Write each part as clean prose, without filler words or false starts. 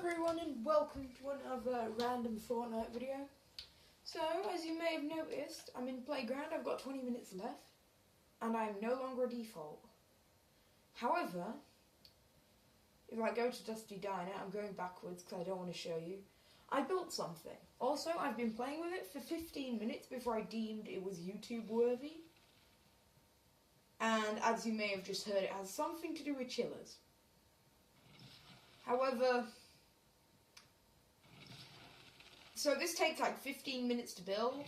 everyone and welcome to another random Fortnite video. So, as you may have noticed, I'm in Playground, I've got 20 minutes left, and I'm no longer a default. However, if I go to Dusty Diner, I'm going backwards because I don't want to show you. I built something. Also, I've been playing with it for 15 minutes before I deemed it was YouTube worthy. And as you may have just heard, it has something to do with chillers. However, so this takes like 15 minutes to build,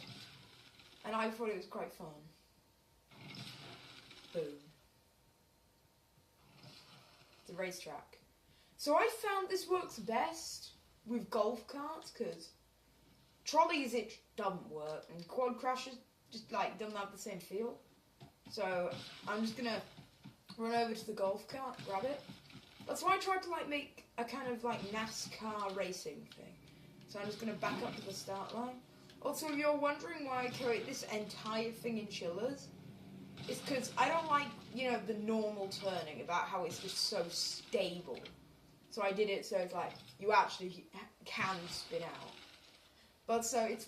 and I thought it was quite fun. Boom. It's a racetrack. So I found this works best with golf carts, because trolleys it doesn't work, and quad crashes just like doesn't have the same feel. So I'm just gonna run over to the golf cart, grab it. That's why I tried to like make a kind of like NASCAR racing thing. So I'm just going to back up to the start line. Also, if you're wondering why I create this entire thing in chillers, it's because I don't like, the normal turning about how it's just so stable. So I did it so it's like you actually can spin out. But so it's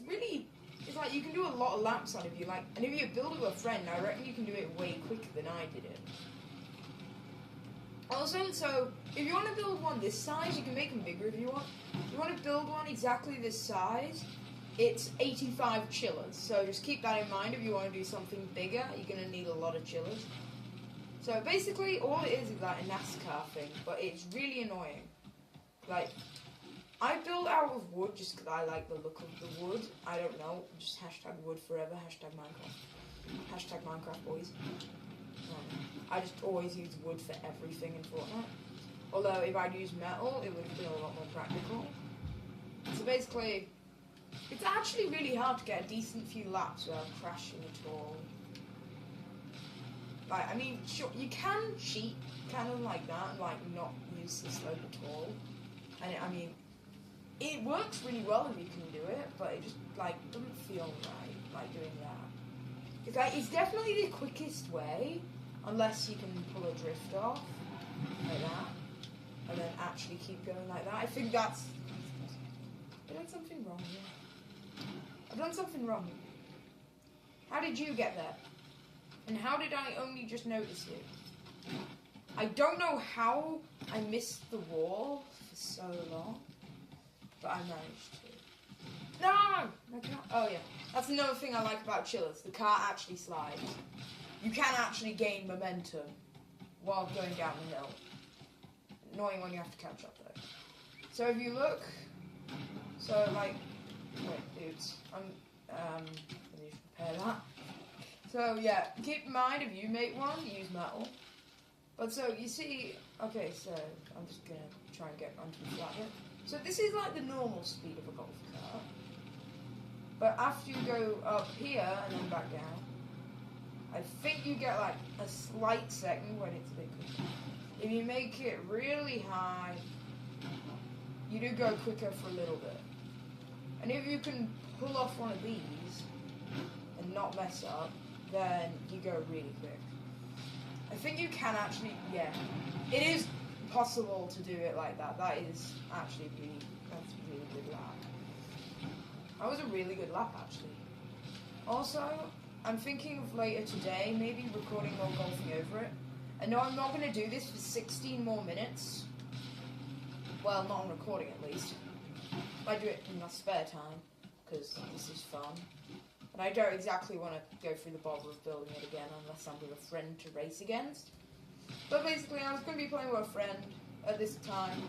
like you can do a lot of laps on it if you like. And if you build with a friend, I reckon you can do it way quicker than I did it. Also, so, if you want to build one this size, you can make them bigger if you want. If you want to build one exactly this size, it's 85 chillers. So just keep that in mind. If you want to do something bigger, you're going to need a lot of chillers. So basically, all it is like a NASCAR thing, but it's really annoying. Like, I build out of wood just because I like the look of the wood. I don't know, just hashtag wood forever, hashtag Minecraft. Hashtag Minecraft boys. I just always use wood for everything in Fortnite. Although if I'd used metal, it would have been a lot more practical. So basically, it's actually really hard to get a decent few laps without crashing at all. Like, I mean, sure, you can cheat kind of like that and like not use the slope at all. And I mean, it works really well if you can do it, but it just like doesn't feel right, like doing that. It's definitely the quickest way, unless you can pull a drift off, like that, and then actually keep going like that. I think that's... I've done something wrong here. I've done something wrong. How did you get there? And how did I only just notice you? I don't know how I missed the wall for so long, but I managed to. No! I can't. Oh yeah. That's another thing I like about chillers. The car actually slides. You can actually gain momentum while going down the hill. Annoying when you have to catch up though. So if you look, wait, dudes, let me prepare that. So yeah, keep in mind if you make one, use metal. But so you see, okay, so I'm just gonna try and get onto the flat here. So this is like the normal speed of a golf cart. But after you go up here and then back down, I think you get like a slight second when it's a bit quicker. If you make it really high, you do go quicker for a little bit. And if you can pull off one of these and not mess up, then you go really quick. I think you can actually, yeah, it is possible to do it like that. That is actually that's a really good lap. That was a really good lap, actually. Also, I'm thinking of later today, maybe recording more golfing over it. I know I'm not going to do this for 16 more minutes. Well, not on recording at least. I do it in my spare time, because this is fun. And I don't exactly want to go through the bother of building it again unless I'm with a friend to race against. But basically, I was going to be playing with a friend at this time,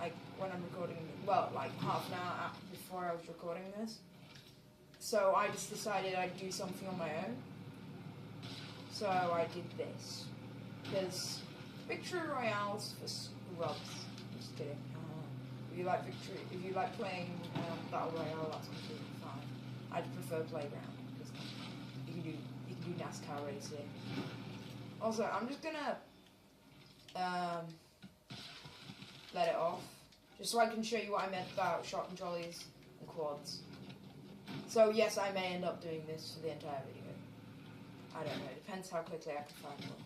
like when I'm recording, well, like half an hour before I was recording this. So I just decided I'd do something on my own. So I did this. There's Victory Royales for scrubs. Just kidding. If you like playing Battle Royale, that's completely fine. I'd prefer Playground because you can do NASCAR racing. Also, I'm just gonna let it off, just so I can show you what I meant about shot and trolleys and quads. So yes, I may end up doing this for the entire video. I don't know, it depends how quickly I can find one.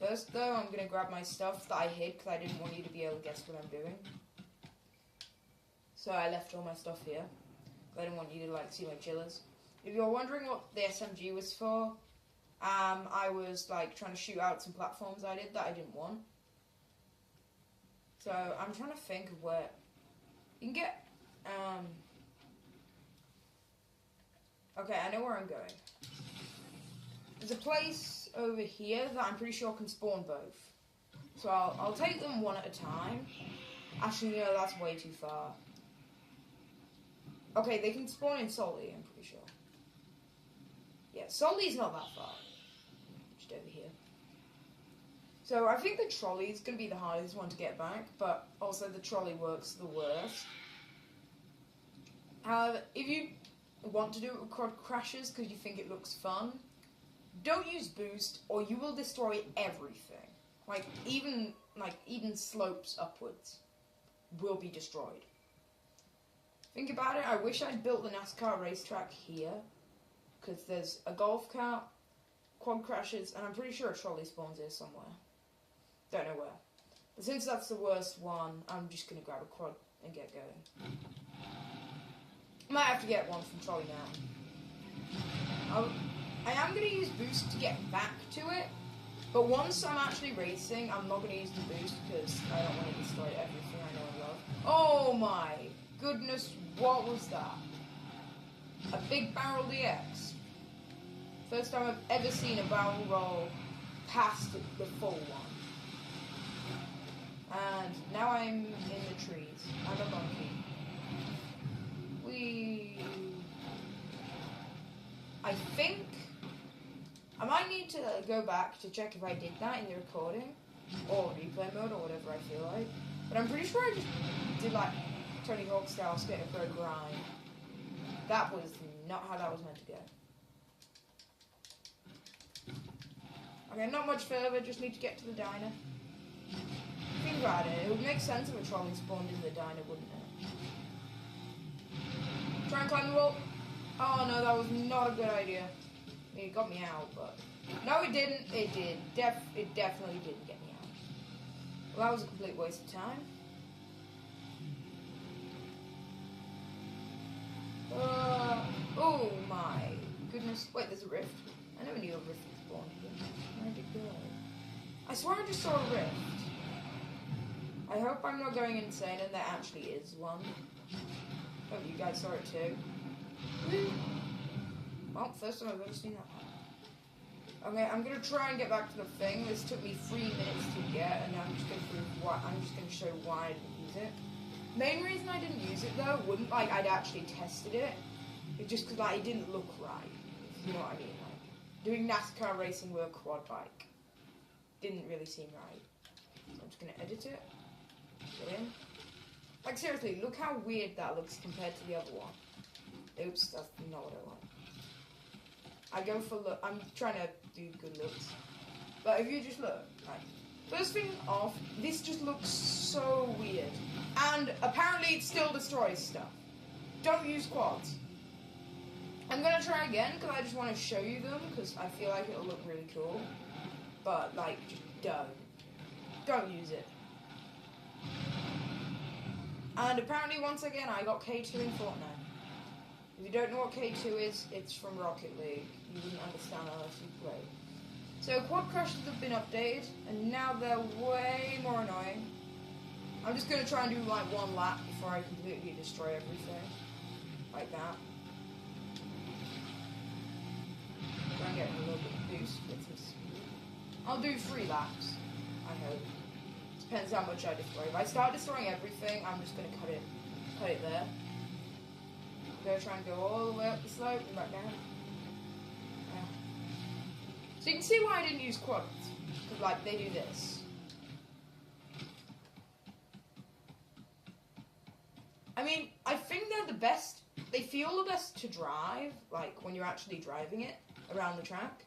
First though, I'm going to grab my stuff that I hid because I didn't want you to be able to guess what I'm doing. So I left all my stuff here. I didn't want you to like see my chillers. If you're wondering what the SMG was for, I was like trying to shoot out some platforms I did that I didn't want. So I'm trying to think of where you can get. Okay, I know where I'm going. There's a place over here that I'm pretty sure can spawn both. So I'll take them one at a time. Actually, no, that's way too far. Okay, they can spawn in Salty, I'm pretty sure. Yeah, Salty's not that far. Just over here. So I think the trolley is going to be the hardest one to get back, but also the trolley works the worst. However, if you want to do it with quad crashes because you think it looks fun, don't use boost or you will destroy everything. Even slopes upwards will be destroyed. Think about it, I wish I'd built the NASCAR racetrack here, because there's a golf cart, quad crashes, and I'm pretty sure a trolley spawns here somewhere. Don't know where. But since that's the worst one, I'm just going to grab a quad and get going. Might have to get one from Trolley now. I am going to use boost to get back to it, but once I'm actually racing, I'm not going to use the boost because I don't want to destroy everything I know and love. Oh my goodness, what was that? A big barrel DX. First time I've ever seen a barrel roll past the full one. And now I'm in the trees. I'm a monkey. I think I might need to go back to check if I did that in the recording or replay mode or whatever I feel like. But I'm pretty sure I just did like Tony Hawk style skater pro grind. That was not how that was meant to go. Okay, not much further, just need to get to the diner. Think about it, it would make sense if a trolley spawned in the diner, wouldn't it? Try and climb the wall. Oh no, that was not a good idea. I mean, it got me out, but... No, it didn't. It did. It definitely didn't get me out. Well, that was a complete waste of time. Oh my goodness. Wait, there's a rift. I never knew a rift spawned here. Where did it go? I swear I just saw a rift. I hope I'm not going insane and there actually is one. Oh, you guys saw it too. Well, first time I've ever seen that. Okay, I'm gonna try and get back to the thing. This took me 3 minutes to get, and I'm just gonna show why I didn't use it. Main reason I didn't use it though, wouldn't like I'd actually tested it. It's just because like it didn't look right. If you know what I mean? Like doing NASCAR racing with a quad bike didn't really seem right. So I'm just gonna edit it. Get in. Like seriously, look how weird that looks compared to the other one. Oops, that's not what I want. I go for look. I'm trying to do good looks. But if you just look, right. First thing off, this just looks so weird. And apparently it still destroys stuff. Don't use quads. I'm gonna try again because I just want to show you them because I feel like it'll look really cool. But like, just don't. Don't use it. And apparently once again I got K2 in Fortnite. If you don't know what K2 is, it's from Rocket League. You wouldn't understand unless you played. So quad crashes have been updated, and now they're way more annoying. I'm just going to try and do like one lap before I completely destroy everything. Like that. Try and get a little bit of boost with some speed. I'll do 3 laps, I hope. Depends how much I destroy. If I start destroying everything, I'm just going to cut it there. I'm going to try and go all the way up the slope and back down. Yeah. So you can see why I didn't use quads. Because like, they do this. I mean, I think they're the best. They feel the best to drive, like when you're actually driving it around the track.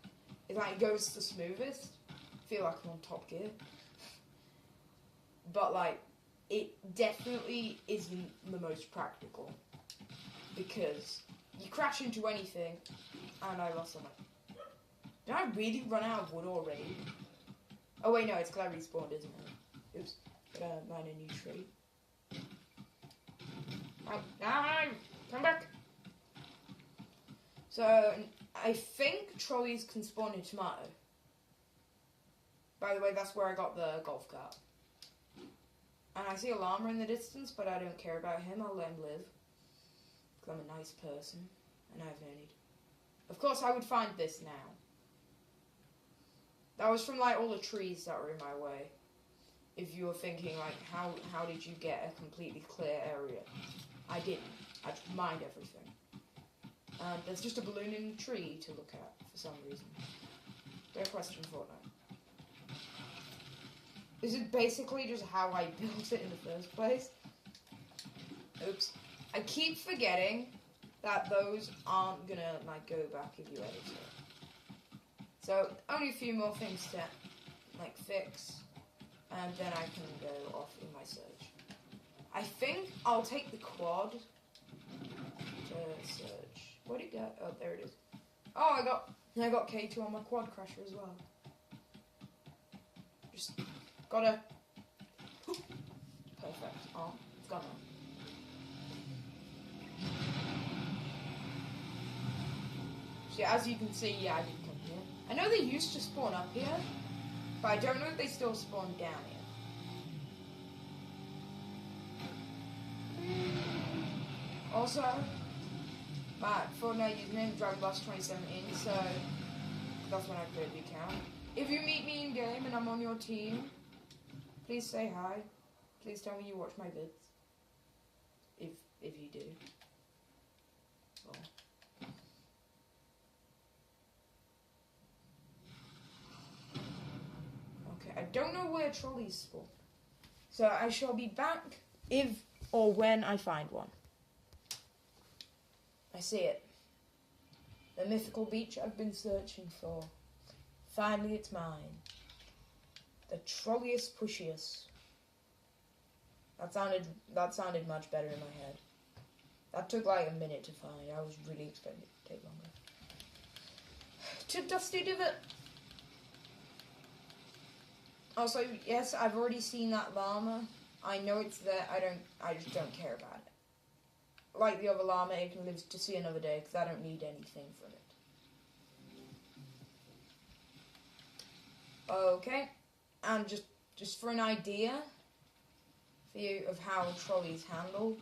It like goes the smoothest. I feel like I'm on Top Gear. But like, it definitely isn't the most practical. Because you crash into anything, and I lost something. Did I really run out of wood already? Oh wait, no, it's because I respawned, isn't it? Oops. Gotta mine a new tree. So, I think trolleys can spawn in tomato. By the way, that's where I got the golf cart. And I see a llama in the distance, but I don't care about him. I'll let him live. Because I'm a nice person, and I have no need. Of course, I would find this now. That was from, like, all the trees that were in my way. If you were thinking, like, how did you get a completely clear area? I didn't. I just mined everything. There's just a balloon in a tree to look at, for some reason. Great question, Fortnite. This is basically just how I built it in the first place. Oops. I keep forgetting that those aren't gonna, like, go back if you edit it. So, only a few more things to, like, fix. And then I can go off in my search. I think I'll take the quad to search. Where'd it go? Oh, there it is. Oh, I got K2 on my quad crasher as well. Just gotta... Perfect. Oh, it's gone now. So yeah, as you can see, yeah, I did come here. I know they used to spawn up here, but I don't know if they still spawn down here. Also, my Fortnite username is DragonBlast2017, so that's when I created the account. If you meet me in game and I'm on your team, please say hi. Please tell me you watch my vids. If you do. Well. Okay, I don't know where trolleys spawn. So I shall be back if or when I find one. I see it. The mythical beach I've been searching for. Finally, it's mine. The trolliest pushiest. That sounded much better in my head. That took like a minute to find. I was really expecting it to take longer. To Dusty Divot. Also, yes, I've already seen that llama. I know it's there. I just don't care about it. Like the other llama, it can live to see another day because I don't need anything from it. Okay, and just for an idea for you of how trolleys handle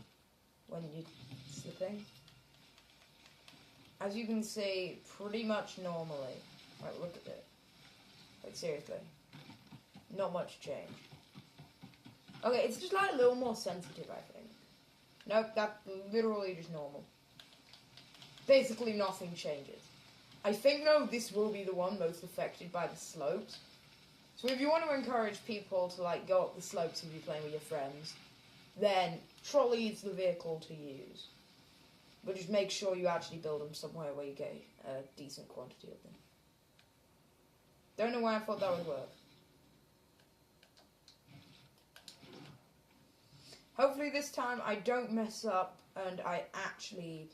when you're slipping. As you can see, pretty much normally. Right, look at it. Like seriously, not much change. Okay, it's just like a little more sensitive, I think. Nope, that's literally just normal. Basically nothing changes. I think, though, this will be the one most affected by the slopes. So if you want to encourage people to, like, go up the slopes if you're playing with your friends, then trolley is the vehicle to use. But just make sure you actually build them somewhere where you get a decent quantity of them. Don't know why I thought that would work. Hopefully this time I don't mess up and I actually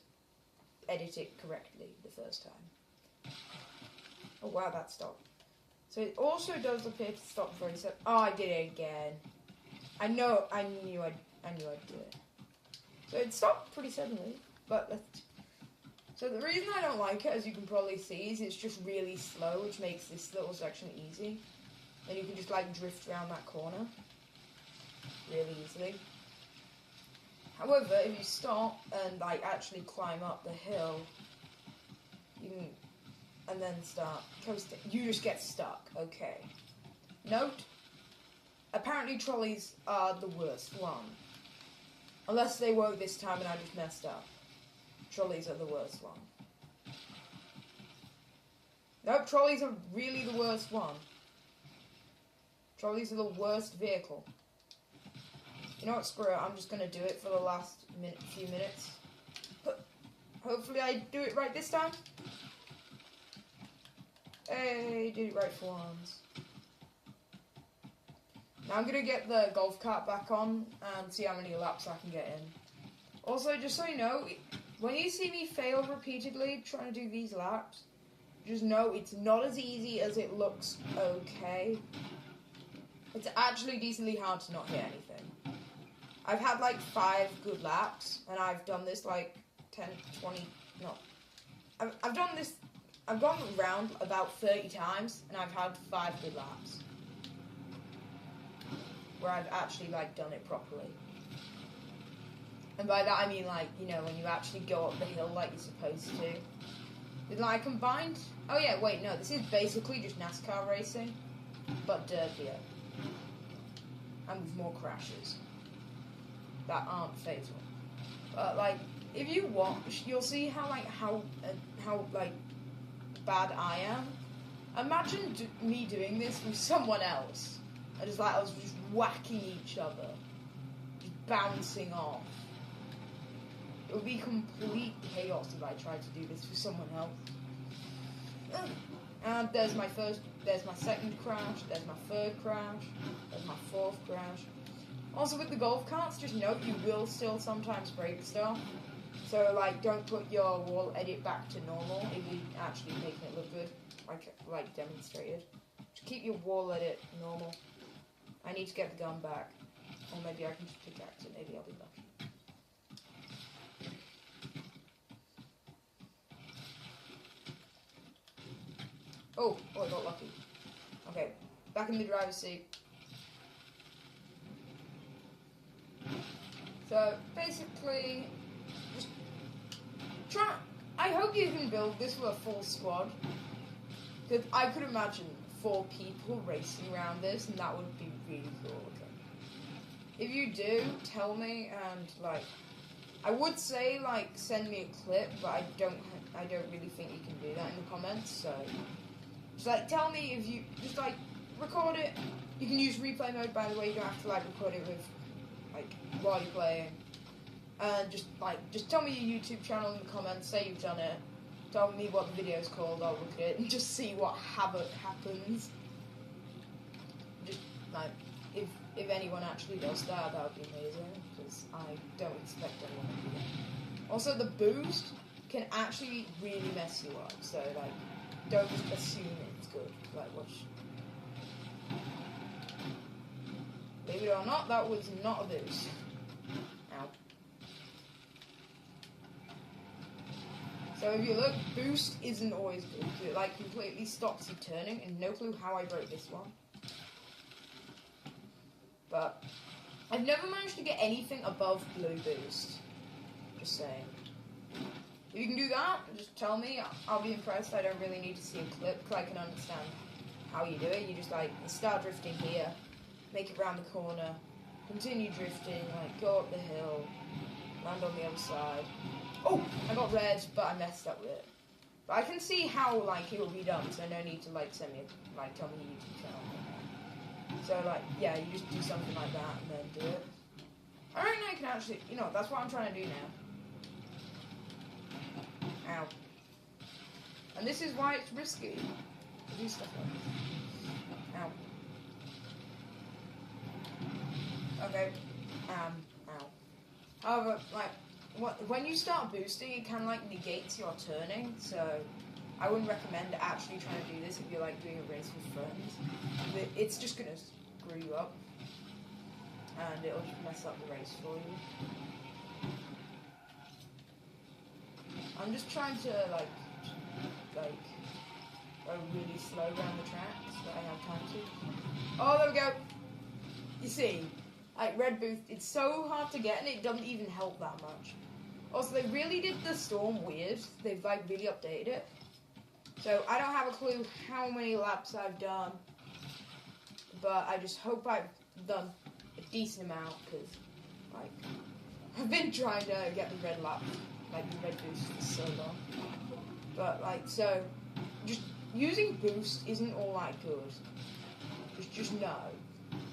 edit it correctly the first time. Oh wow, that stopped. So it also does appear to stop very suddenly. Oh, I did it again. I knew I'd do it. So it stopped pretty suddenly, but so the reason I don't like it, as you can probably see, is it's just really slow, which makes this little section easy. And you can just like drift around that corner really easily. However, if you stop and like actually climb up the hill, you can, and then start coasting, you just get stuck. Okay. Note, apparently trolleys are the worst one. Unless they work this time and I just messed up. Trolleys are the worst one. Nope, trolleys are really the worst one. Trolleys are the worst vehicle. You know what, screw it, I'm just going to do it for the last few minutes. Hopefully I do it right this time. Hey, did it right for once. Now I'm going to get the golf cart back on and see how many laps I can get in. Also, just so you know, when you see me fail repeatedly trying to do these laps, just know it's not as easy as it looks. Okay. It's actually decently hard to not hit anything. I've had like 5 good laps, and I've done this like 10, 20, no, I've done this. I've gone around about 30 times, and I've had 5 good laps where I've actually like done it properly. And by that I mean like, you know, when you actually go up the hill like you're supposed to. With like combined. Oh yeah, wait, no, this is basically just NASCAR racing, but dirtier and with more crashes that aren't fatal. But like, if you watch, you'll see how like bad I am. Imagine me doing this with someone else. I was just whacking each other, just bouncing off. It would be complete chaos if I tried to do this with someone else. And there's my second crash, there's my third crash, there's my fourth crash. Also with the golf carts, just note you will still sometimes break stuff. So like, don't put your wall edit back to normal if you're actually making it look good, like demonstrated. Just keep your wall edit normal. I need to get the gun back, or maybe I can just pickaxe it. Maybe I'll be lucky. Oh, I got lucky. Okay, back in the driver's seat. So basically, just try. I hope you can build this with a full squad, because I could imagine 4 people racing around this, and that would be really cool. Okay. If you do, tell me, and like, I would say like send me a clip, but I don't really think you can do that in the comments. So just like tell me if you just like record it. You can use replay mode, by the way. You don't have to like record it with like while you're playing. And just tell me your YouTube channel in the comments. Say you've done it. Tell me what the video's called. I'll look at it and just see what havoc happens. Just like if anyone actually does that, that would be amazing, because I don't expect anyone to do that. Also, the boost can actually really mess you up. So like, don't just assume it's good. Like, watch. Believe it or not, that was not a boost. Ow. So if you look, boost isn't always good. It like completely stops you turning, and no clue how I broke this one. But I've never managed to get anything above blue boost. Just saying. If you can do that, just tell me. I'll be impressed. I don't really need to see a clip, because I can understand how you do it. You just like start drifting here, make it round the corner, continue drifting, like go up the hill, land on the other side. Oh, I got red, but I messed up with it. But I can see how like it will be done, so no need to like send me tell me your YouTube channel. So like, yeah, you just do something like that and then do it. I reckon I can actually, you know, that's what I'm trying to do now. Ow. And this is why it's risky to do stuff like this. Ow. Okay. Ow. However, like, when you start boosting, it kind of like negates your turning, so I wouldn't recommend actually trying to do this if you're like doing a race with friends. It's just gonna screw you up, and it'll just mess up the race for you. I'm just trying to like go really slow around the track so that I have time to. Oh, there we go. You see, like red boost, it's so hard to get, and it doesn't even help that much. Also, they really did the storm weird. They've like really updated it. So I don't have a clue how many laps I've done, but I just hope I've done a decent amount, because like I've been trying to get the red lap, like the red boost for so long. But like, so just using boost isn't all that good. Just know.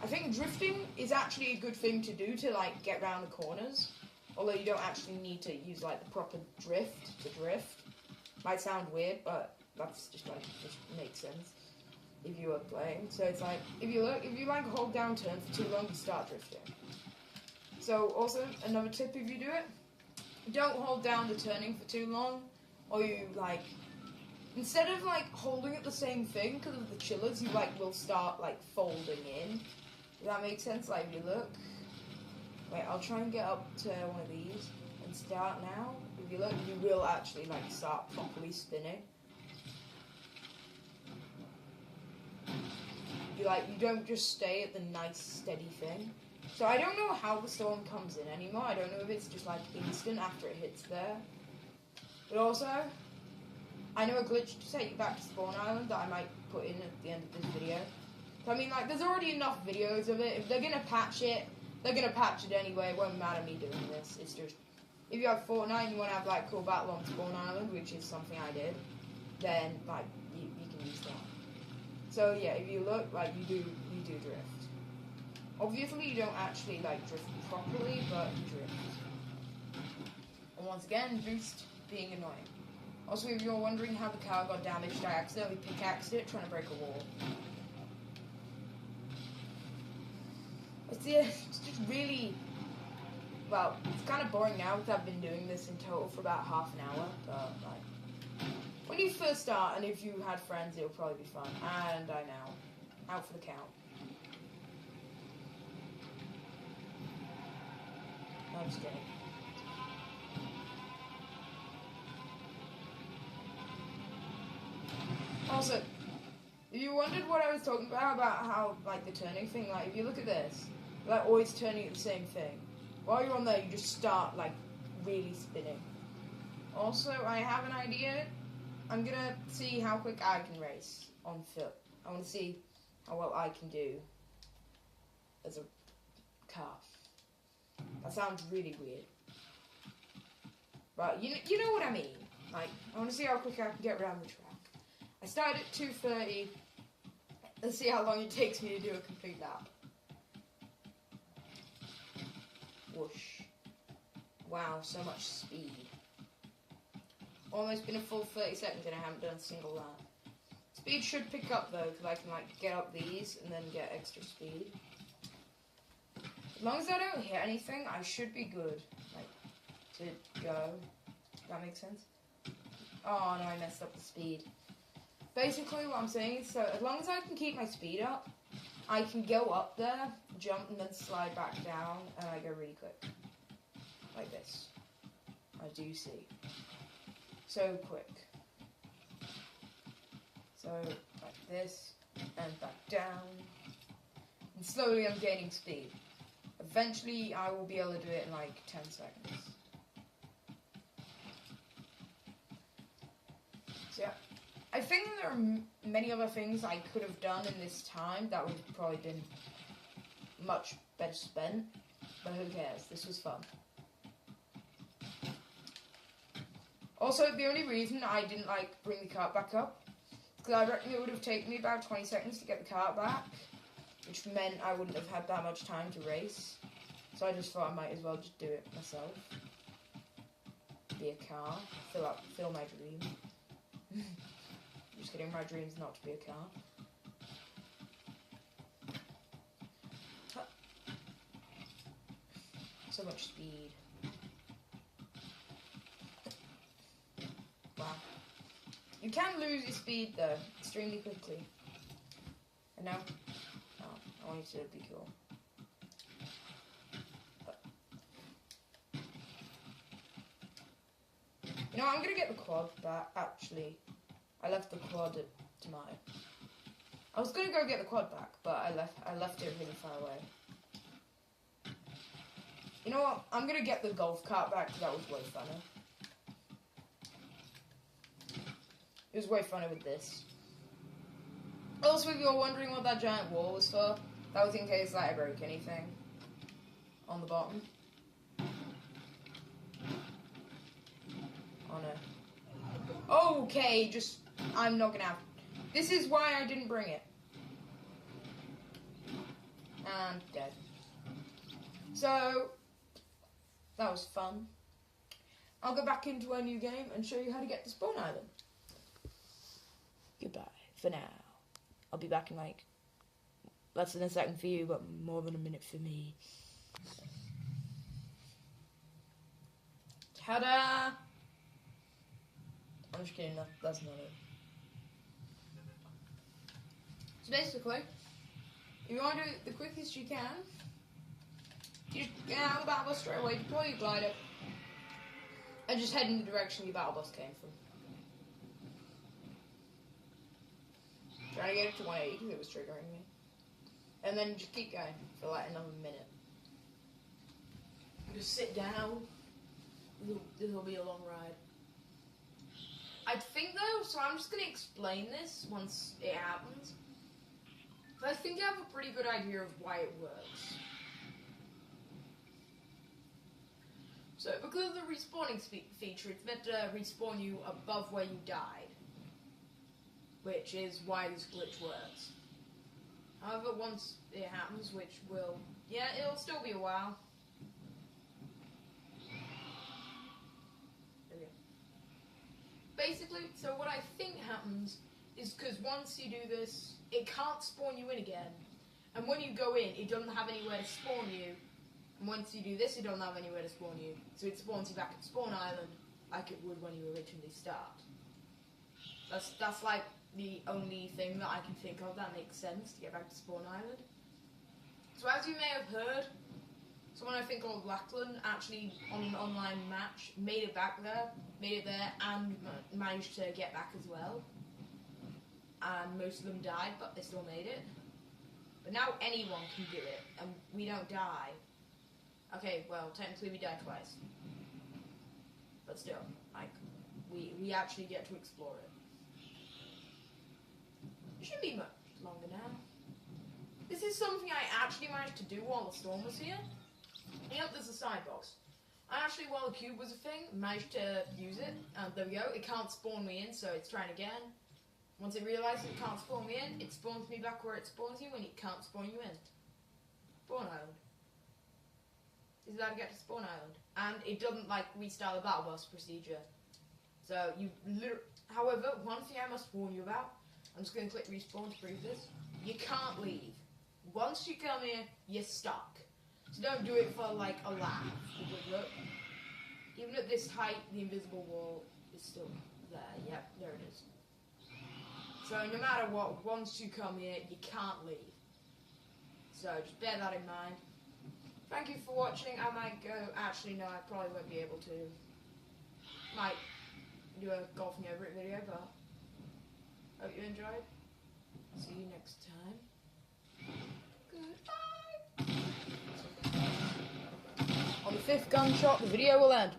I think drifting is actually a good thing to do to like get around the corners. Although you don't actually need to use like the proper drift to drift. Might sound weird, but that's just like, just makes sense if you are playing. So it's like, if you like hold down turn for too long, you start drifting. So also, another tip if you do it, don't hold down the turning for too long, or you like, instead of like holding at the same thing because of the chillers, you like will start like folding in. Does that make sense? Like if you look. Wait, I'll try and get up to one of these and start now. If you look, you will actually like start properly spinning. You don't just stay at the nice steady thing. So I don't know how the storm comes in anymore. I don't know if it's just like instant after it hits there. But also, I know a glitch to take you back to Spawn Island that I might put in at the end of this video. So, I mean, like, there's already enough videos of it. If they're gonna patch it, they're gonna patch it anyway. It won't matter me doing this. It's just, if you have Fortnite and you want to have like cool battle on Spawn Island, which is something I did, then like you can use that. So yeah, if you look, like you do drift. Obviously, you don't actually like drift properly, but you drift. And once again, boost being annoying. Also, if you're wondering how the car got damaged, I accidentally pickaxed it trying to break a wall. It's just really, well, it's kind of boring now because I've been doing this in total for about half an hour, but like, when you first start and if you had friends, it'll probably be fun. And I know. Out for the count. No, I'm just kidding. Also, if you wondered what I was talking about how, like, the turning thing, like, if you look at this, like, always turning at the same thing. While you're on there, you just start, like, really spinning. Also, I have an idea. I'm gonna see how quick I can race on foot. I want to see how well I can do as a car. That sounds really weird. But you know what I mean. Like, I want to see how quick I can get around the track. I started at 2:30. Let's see how long it takes me to do a complete lap. Whoosh. Wow, so much speed. Almost been a full 30 seconds and I haven't done a single lap. Speed should pick up though, because I can like get up these and then get extra speed. As long as I don't hit anything, I should be good. Like, to go. Does that make sense? Oh no, I messed up the speed. Basically what I'm saying is, so as long as I can keep my speed up, I can go up there, jump and then slide back down, and I go really quick. Like this. I do see. So quick. So, like this, and back down. And slowly I'm gaining speed. Eventually I will be able to do it in like 10 seconds. So yeah. I think there are many other things I could have done in this time that would have probably been much better spent. But who cares? This was fun. Also, the only reason I didn't like bring the cart back up is because I reckon it would have taken me about 20 seconds to get the cart back, which meant I wouldn't have had that much time to race. So I just thought I might as well just do it myself. Be a car, fill my dream. Just kidding, my dream's not to be a car. So much speed. Wow. You can lose your speed though, extremely quickly. And now, oh, I want you to be cool. But, you know, I'm gonna get the quad back, actually. I left the quad at Tomato. I was gonna go get the quad back, but I left it really far away. You know what? I'm gonna get the golf cart back because that was way funner. It was way funner with this. Also, if you're wondering what that giant wall was for, that was in case like, I broke anything on the bottom. Oh no. Okay, just, I'm not gonna have. This is why I didn't bring it. And dead. So, that was fun. I'll go back into a new game and show you how to get to Spawn Island. Goodbye for now. I'll be back in like less than a second for you, but more than a minute for me. Ta-da! I'm just kidding, that's not it. So basically, if you want to do it the quickest you can, you just get out of the battle bus straight away, deploy your glider, And just head in the direction your battle bus came from. Trying to get it to 180 because it was triggering me. And then just keep going for like another minute. Just sit down. This will be a long ride. I think though, so I'm just going to explain this once it happens. But I think I have a pretty good idea of why it works. So, because of the respawning feature, it's meant to respawn you above where you died. Which is why this glitch works. However, once it happens, which will... Yeah, it'll still be a while. There we go. Basically, so what I think happens is because once you do this, it can't spawn you in again. And when you go in, it doesn't have anywhere to spawn you. And once you do this, it doesn't have anywhere to spawn you. So it spawns you back at Spawn Island, like it would when you originally start. That's like the only thing that I can think of that makes sense to get back to Spawn Island. So as you may have heard, someone I think called Lachlan actually on an online match made it there and managed to get back as well. And most of them died, but they still made it. But now anyone can do it, and we don't die. Okay, well, technically we died twice. But still, like, we actually get to explore it. It shouldn't be much longer now. This is something I actually managed to do while the storm was here. Yep, there's a side box. I actually, while the cube was a thing, managed to use it. And there we go, it can't spawn me in, so it's trying again. Once it realizes it can't spawn me in, it spawns me back where it spawns you, and it can't spawn you in. Spawn Island. This is how to get to Spawn Island. And it doesn't, like, restart the battle bus procedure. So, however, one thing I must warn you about, I'm just going to click respawn to prove this. You can't leave. Once you come here, you're stuck. So don't do it for, like, a laugh. Look. Even at this height, the invisible wall is still there. Yep, there it is. So no matter what, once you come here, you can't leave. So just bear that in mind. Thank you for watching. I might go... Actually, no, I probably won't be able to. Might do a golfing over it video, but... Hope you enjoyed. See you next time. Goodbye. On the 5th gunshot, the video will end.